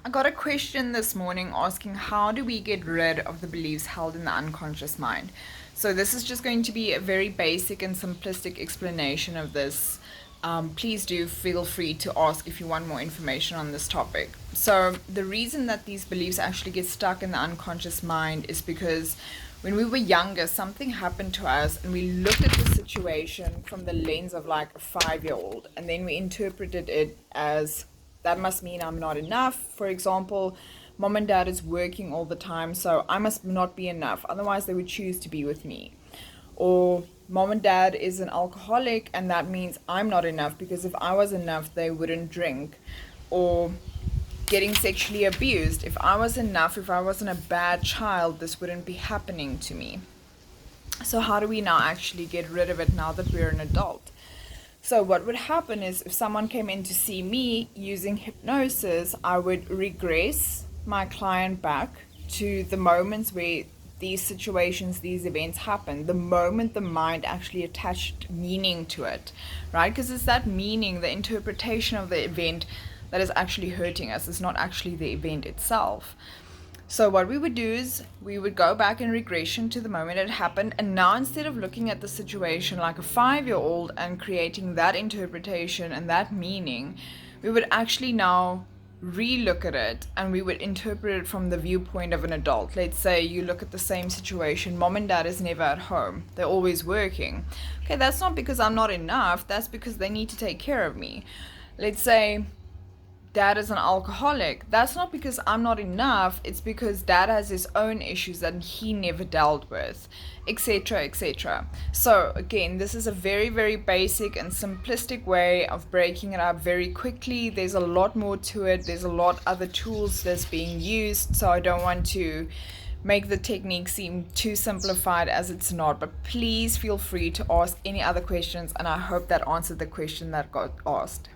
I got a question this morning asking how do we get rid of the beliefs held in the unconscious mind? So, this is just going to be a very basic and simplistic explanation of this. Please do feel free to ask if you want more information on this topic. So, the reason that these beliefs actually get stuck in the unconscious mind is because when we were younger, something happened to us, and we looked at the situation from the lens of like a 5 year old, and then we interpreted it as that must mean I'm not enough. For example, mom and dad is working all the time, so I must not be enough. Otherwise, they would choose to be with me. Or mom and dad is an alcoholic, and that means I'm not enough because if I was enough, they wouldn't drink. Or getting sexually abused. If I was enough, if I wasn't a bad child, this wouldn't be happening to me. So, how do we now actually get rid of it now that we're an adult? So, what would happen is if someone came in to see me using hypnosis, I would regress my client back to the moments where these situations, these events happen, the moment the mind actually attached meaning to it, right? Because it's that meaning, the interpretation of the event that is actually hurting us. It's not actually the event itself. So what we would do is we would go back in regression to the moment it happened, and now instead of looking at the situation like a 5 year old and creating that interpretation and that meaning, we would actually now re-look at it and we would interpret it from the viewpoint of an adult. Let's say you look at the same situation, mom and dad is never at home, they're always working. Okay, that's not because I'm not enough, that's because they need to take care of me. Let's say dad is an alcoholic. That's not because I'm not enough, it's because dad has his own issues that he never dealt with, etc., etc. So, again, this is a very, very basic and simplistic way of breaking it up very quickly. There's a lot more to it, there's a lot other tools that's being used, so I don't want to make the technique seem too simplified as it's not. But please feel free to ask any other questions, and I hope that answered the question that got asked.